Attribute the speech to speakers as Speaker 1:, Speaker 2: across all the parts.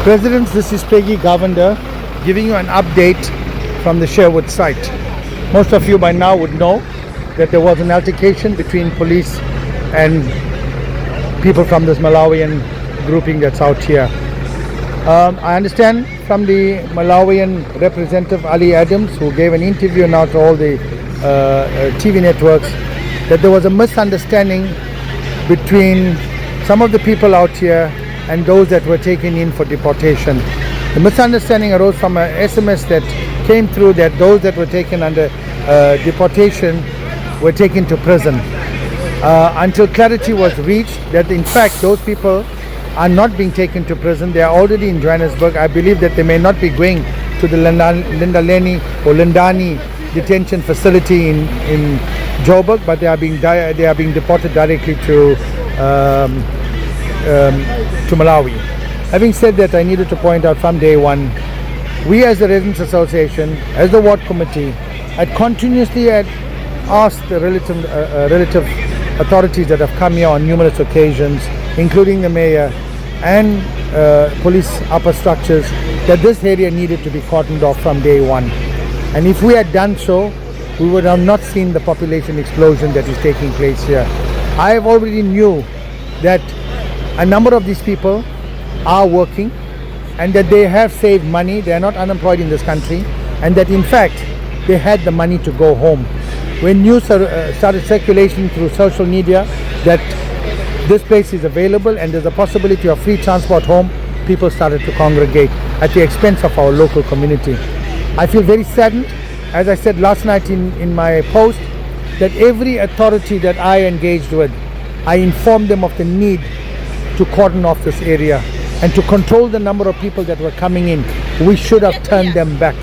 Speaker 1: Presidents, this is Peggy Govender giving you an update from the Sherwood site. Most of you by now would know that there was an altercation between police and people from this Malawian grouping that's out here. I understand from the Malawian representative Ali Adams, who gave an interview now to all the TV networks, that there was a misunderstanding between some of the people out here and those that were taken in for deportation. The misunderstanding arose from an SMS that came through that those that were taken under deportation were taken to prison. Until clarity was reached that in fact those people are not being taken to prison, they are already in Johannesburg. I believe that they may not be going to the Lindaleni or Lindani detention facility in Joburg, but they are being deported directly to Malawi. Having said that, I needed to point out from day one, we as the Residents Association, as the Ward Committee, had continuously asked the relative authorities that have come here on numerous occasions, including the mayor and police upper structures, that this area needed to be cordoned off from day one. And if we had done so, we would have not seen the population explosion that is taking place here. I have already knew that a number of these people are working and that they have saved money, they are not unemployed in this country, and that in fact they had the money to go home. When news started circulating through social media that this place is available and there's a possibility of free transport home, people started to congregate at the expense of our local community. I feel very saddened, as I said last night in my post, that every authority that I engaged with, I informed them of the need to cordon off this area and to control the number of people that were coming in. We should have turned them back.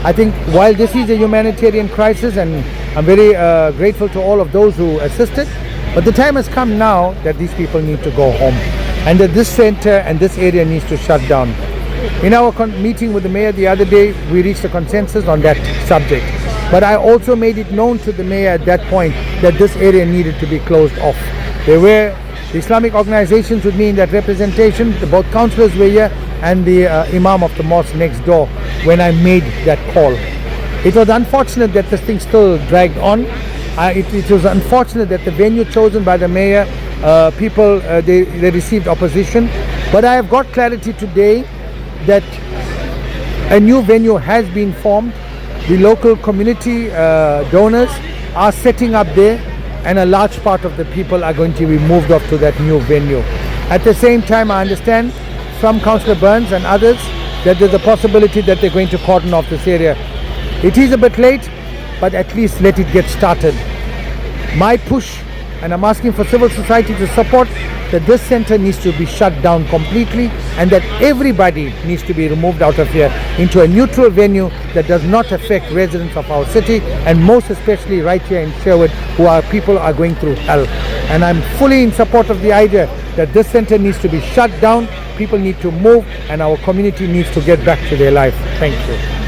Speaker 1: I think while this is a humanitarian crisis, and I'm very grateful to all of those who assisted, but the time has come now that these people need to go home and that this center and this area needs to shut down. In our meeting with the mayor the other day, we reached a consensus on that subject. But I also made it known to the mayor at that point that this area needed to be closed off. There were the Islamic organizations with me in that representation, both councillors were here, and the Imam of the mosque next door when I made that call. It was unfortunate that this thing still dragged on. It was unfortunate that the venue chosen by the mayor, they received opposition. But I have got clarity today that a new venue has been formed. The local community donors are setting up there, and a large part of the people are going to be moved off to that new venue. At the same time, I understand from Councillor Burns and others that there's a possibility that they're going to cordon off this area. It is a bit late, but at least let it get started. My push, and I'm asking for civil society to support, that this center needs to be shut down completely and that everybody needs to be removed out of here into a neutral venue that does not affect residents of our city, and most especially right here in Sherwood, people are going through hell. And I'm fully in support of the idea that this center needs to be shut down, people need to move, and our community needs to get back to their life. Thank you.